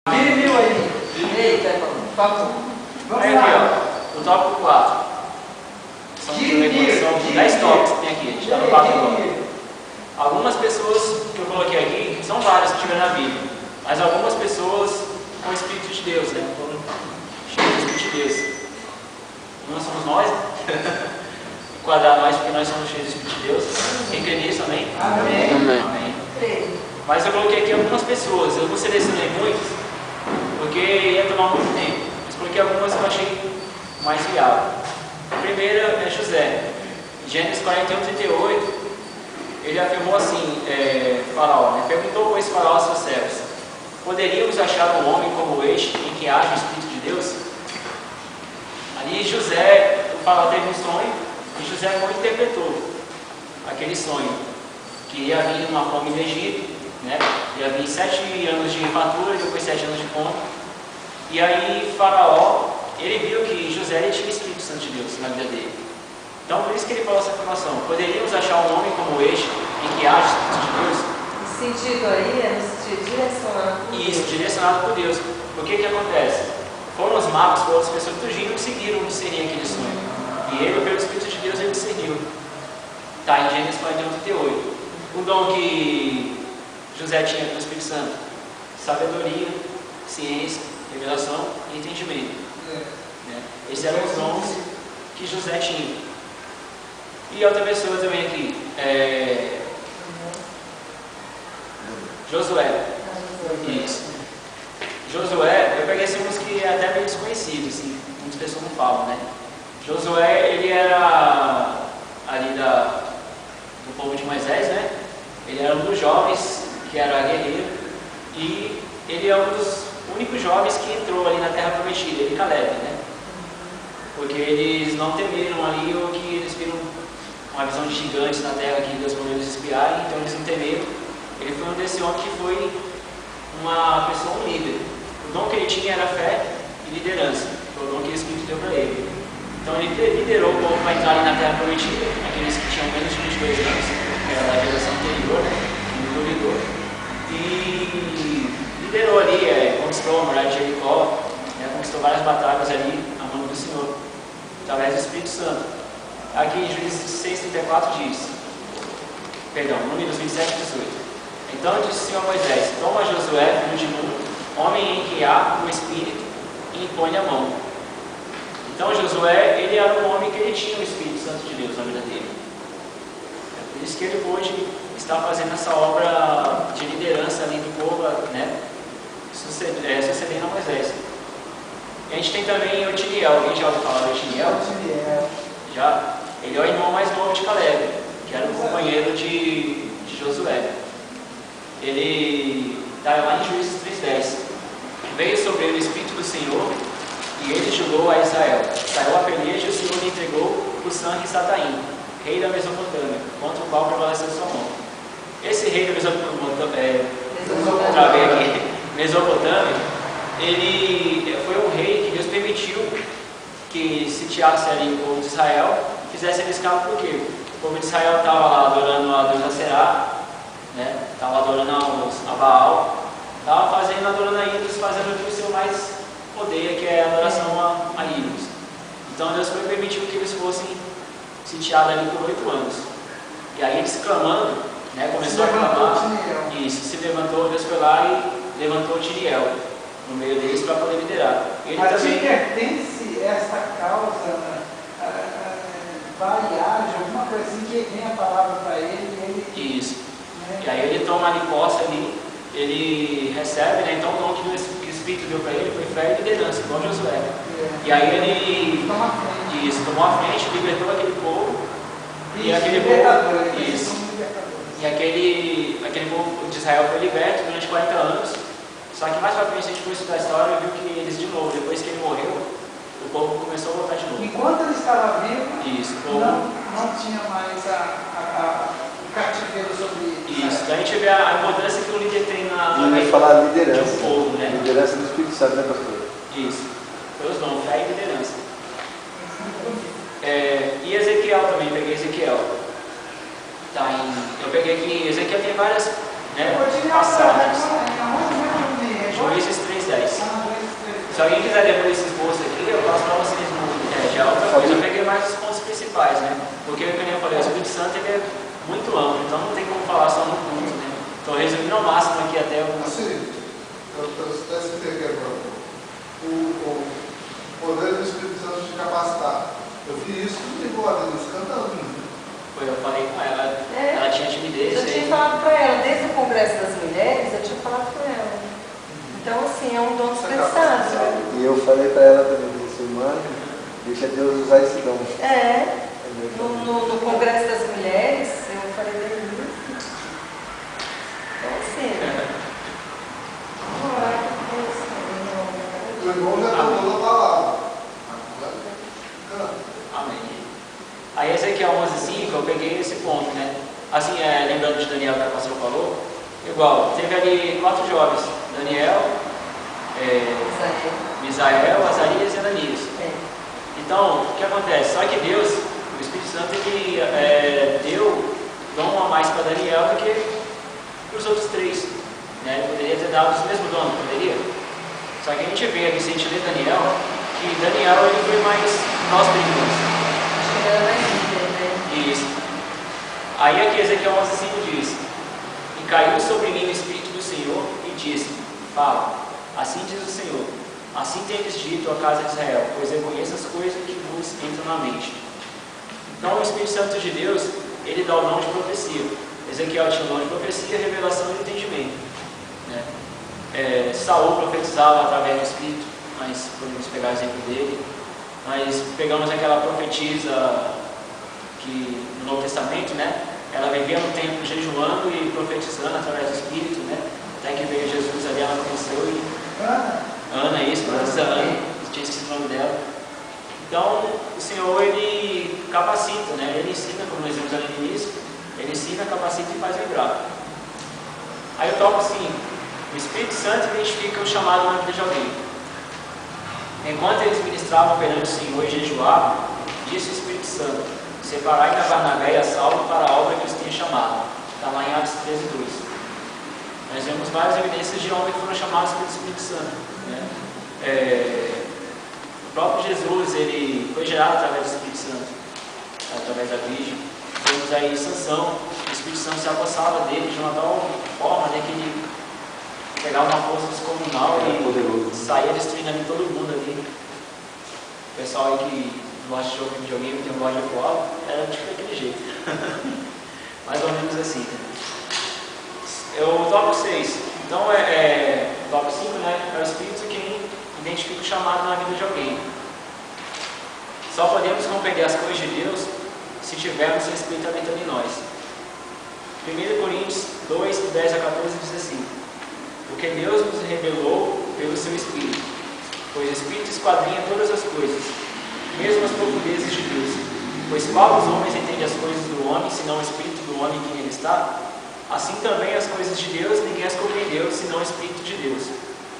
Viu aí? Eita, Papo. Vamos Aqui, lá. ó, o tópico 4. São 10 tópicos que tem aqui, a gente está no 4 agora. Algumas pessoas que eu coloquei aqui, são várias que tiveram na Bíblia, mas algumas pessoas com o Espírito de Deus, né? Foram cheios do Espírito de Deus. Não somos nós, enquadrar nós porque nós somos cheios do Espírito de Deus. Quem crê nisso, amém? Amém. Amém. Mas eu coloquei aqui algumas pessoas, eu não selecionei muitas, porque ia tomar muito tempo, mas coloquei algumas que eu achei mais viável. A primeira é José. Gênesis 41:38, ele afirmou assim, Faraó, né? Perguntou, pois, Faraó aos seus servos: poderíamos achar um homem como este, em que haja o Espírito de Deus? Ali José, o Faraó teve um sonho, e José não interpretou aquele sonho, que ia vir uma fome no Egito, né? Ia vir 7 anos de fartura e depois 7 anos de fome. E aí Faraó, ele viu que José ele tinha o Espírito Santo de Deus na vida dele. Então por isso que ele falou essa afirmação: poderíamos achar um homem como este, em que haja o Espírito de Deus? o sentido aí é no sentido direcionado por Isso, Deus. direcionado por Deus. Por que que acontece? Foram os magos, foram as pessoas que fugiram, conseguiram discernir aquele sonho. E ele, pelo Espírito de Deus, ele discerniu. Está em Gênesis 41:38. O dom que José tinha pelo Espírito Santo: sabedoria, ciência, revelação e entendimento. Né? Esses eram os dons que José tinha. E outra pessoa também aqui, Josué. Isso. Josué, eu peguei assim uns que é até meio desconhecidos, assim, muitas pessoas não falam, né? Josué, ele era ali do povo de Moisés, né? Ele era um dos jovens que era guerreiro, e ele é um dos únicos jovens que entrou ali na Terra Prometida, ele e Caleb, né? Porque eles não temeram ali o que eles viram, uma visão de gigantes na Terra que Deus mandou eles espiarem, então eles não temeram. Ele foi um desse homem que foi uma pessoa, um líder. O dom que ele tinha era fé e liderança, foi o dom que o Espírito deu para ele. Então ele liderou o povo para entrar ali na Terra Prometida, aqueles que tinham menos de 22 anos, que era da geração anterior, né? Que lidou. E liderou ali, conquistou a muralha de Jericó, né? Conquistou várias batalhas ali, a mão do Senhor, através do Espírito Santo. Aqui em Juízes 6:34 diz, perdão, Números 27:18. Então disse o Senhor a Moisés: toma Josué, filho de Nun, homem em que há o Espírito, e impõe a mão. Então Josué, ele era um homem que ele tinha o Espírito Santo de Deus na vida dele. É por isso que ele hoje está fazendo essa obra de liderança ali do povo, né? Sucedendo a Moisés. E a gente tem também Otiniel. Alguém já ouviu falar de Otiniel? Já? Ele é o irmão mais novo de Caleb, que era o companheiro de Josué. Ele está lá em Juízes 3:10. Veio sobre ele o Espírito do Senhor, e ele julgou a Israel. Saiu a peleja e o Senhor lhe entregou o sangue Sataim, rei da Mesopotâmia, contra o qual prevaleceu sua mão. Esse rei da Mesopotâmia, ele foi um rei que Deus permitiu que sitiasse ali o povo de Israel e fizesse ele escravo. Por quê? O povo de Israel estava lá adorando a deusa Será, né? Estava adorando a Baal, estava adorando a ídolos, fazendo o que o Senhor mais odeia, que é a adoração a ídolos. Então Deus permitiu que eles fossem sitiados ali por 8 anos. E aí eles clamando, né, começou a clamar. Isso, se levantou, Deus foi lá e levantou Tiriel no meio deles para poder liderar. Ele A também ti pertence essa causa, variar de alguma coisa assim, que vem a palavra para ele. Isso. Né? E aí ele toma ali posse ali, ele recebe, né? Então o dom que o Espírito deu para ele foi fé e liderança, igual Josué. E aí ele tomou a frente, libertou aquele povo. E aquele povo, e aquele povo de Israel foi liberto durante 40 anos. Só que mais pra frente a gente foi estudar a história e viu que eles de novo, depois que ele morreu, o povo começou a voltar de novo. Enquanto ele estava vivo, Isso, o povo... não tinha mais o cativeiro sobre ele. Isso, daí a gente vê a importância que o líder tem na vida. Falar liderança. De um povo, né? Liderança do Espírito Santo, né, pastor? Isso, foi os dons, fé e liderança. E Ezequiel também, peguei Ezequiel. Eu peguei aqui, Ezequiel tem várias, né, passagens. Juízes 3:10. Se alguém quiser depois esse esboço aqui, eu passo para vocês já outra coisa. Eu peguei mais os pontos principais, né? Porque, como eu falei, o Espírito Santo ele é muito amplo, então não tem como falar só no culto, né? Estou resumindo ao máximo aqui até o. Assim, eu até citei aqui agora. O poder do Espírito Santo te capacitar. Eu vi isso comigo lá nos cantando. Foi, eu falei com ela, ela tinha timidez. Eu tinha falado para ela, desde o Congresso das Mulheres, eu tinha falado para ela. Então, assim, é um dom dispensado. E eu falei para ela também, disse, irmã, deixa Deus usar esse dom. No Congresso das Mulheres, eu falei para ele. Então, assim, O irmão já falou a palavra. Amém. Aí Ezequiel 11:5, eu peguei esse ponto, né? Assim, lembrando de Daniel que a pastora falou, igual, teve ali 4 jovens, Daniel, Misael, Azarias e Ananias. Então, o que acontece? Só que Deus, o Espírito Santo, ele deu dom a mais para Daniel do que para os outros 3. Né? Ele poderia ter dado o mesmo dom, não poderia? Só que a gente vê aqui, se a gente lê Daniel, que Daniel ele foi mais próspero. Isso. Aí aqui Ezequiel 11:5 diz: E caiu sobre mim o Espírito do Senhor e disse: Fala, assim diz o Senhor, assim tendes dito à casa de Israel, pois eu conheço as coisas que vos entram na mente. Então o Espírito Santo de Deus, ele dá o dom de profecia. Ezequiel tinha o dom de profecia, revelação e entendimento. Né? Saul profetizava através do Espírito, mas podemos pegar o exemplo dele. Nós pegamos aquela profetisa que no Novo Testamento, né? Ela vivia no templo jejuando e profetizando através do Espírito, né? Até que veio Jesus ali, ela conheceu e Ana, isso, Ana, tinha esquecido o nome dela. Então, o Senhor, ele capacita, né? Ele ensina, como nós vimos ali no início, ele ensina, capacita e faz lembrar. Aí eu toco assim, o Espírito Santo identifica o chamado na vida de alguém. Enquanto eles ministravam perante o Senhor e jejuavam, disse o Espírito Santo: Separai-me a Barnabé e a Saulo para a obra que os tinha chamado. Está lá em Atos 13:2. Nós vemos várias evidências de homens que foram chamados pelo Espírito Santo. Né? O próprio Jesus, ele foi gerado através do Espírito Santo, através da Virgem. Temos aí Sansão, o Espírito Santo se apossava dele de uma tal forma, né, que ele pegava uma força descomunal e saía destruindo ali todo mundo ali. O pessoal aí que gosta de jogo de videogame, tem um gosto de atual, era tipo daquele jeito. Mais ou menos assim. O tópico 6. Então, o tópico 5, né? É o Espírito quem identifica o chamado na vida de alguém. Só podemos compreender as coisas de Deus se tivermos o Espírito habitando em nós. 1 Coríntios 2, 10 a 14 diz assim: Porque Deus nos revelou pelo seu Espírito, pois o Espírito esquadrinha todas as coisas, mesmo as profundezas de Deus. Pois qual dos homens entende as coisas do homem, senão o Espírito do homem em quem ele está? Assim também as coisas de Deus, ninguém as compreendeu, senão o Espírito de Deus.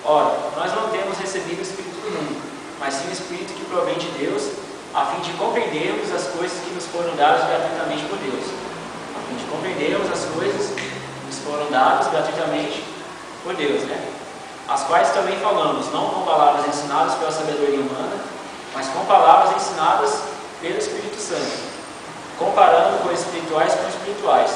Ora, nós não temos recebido o Espírito do mundo, mas sim o Espírito que provém de Deus, a fim de compreendermos as coisas que nos foram dadas gratuitamente por Deus. A fim de compreendermos as coisas que nos foram dadas gratuitamente por Deus, né? As quais também falamos, não com palavras ensinadas pela sabedoria humana, mas com palavras ensinadas pelo Espírito Santo, comparando coisas espirituais com espirituais.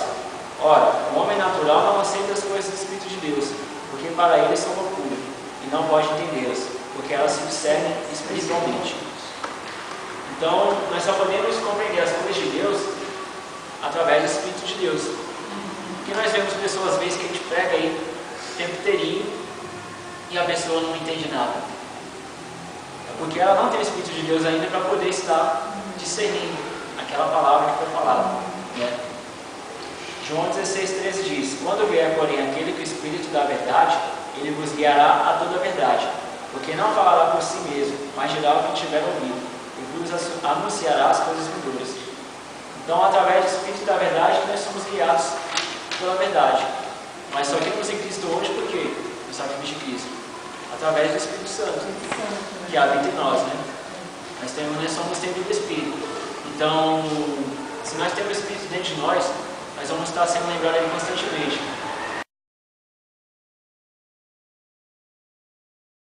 Ora, o homem natural não aceita as coisas do Espírito de Deus, porque para ele são loucura, e não pode entendê-las, porque elas se discernem espiritualmente. Então, nós só podemos compreender as coisas de Deus através do Espírito de Deus. Porque nós vemos pessoas, às vezes, que a gente prega aí o tempo inteirinho e a pessoa não entende nada. Porque ela não tem o Espírito de Deus ainda para poder estar discernindo aquela palavra que foi falada. Né? João 16,13 diz: Quando vier, porém, aquele que o Espírito da verdade, ele vos guiará a toda a verdade, porque não falará por si mesmo, mas dirá o que tiver ouvido, e vos anunciará as coisas futuras. Então, através do Espírito da verdade, nós somos guiados pela verdade. Mas só temos em Cristo hoje por quê? No sacrifício de Cristo. Através do Espírito Santo, que habita em nós, né? Nós somos templo do Espírito. Então, se nós temos o Espírito dentro de nós vamos estar sendo lembrados dele constantemente.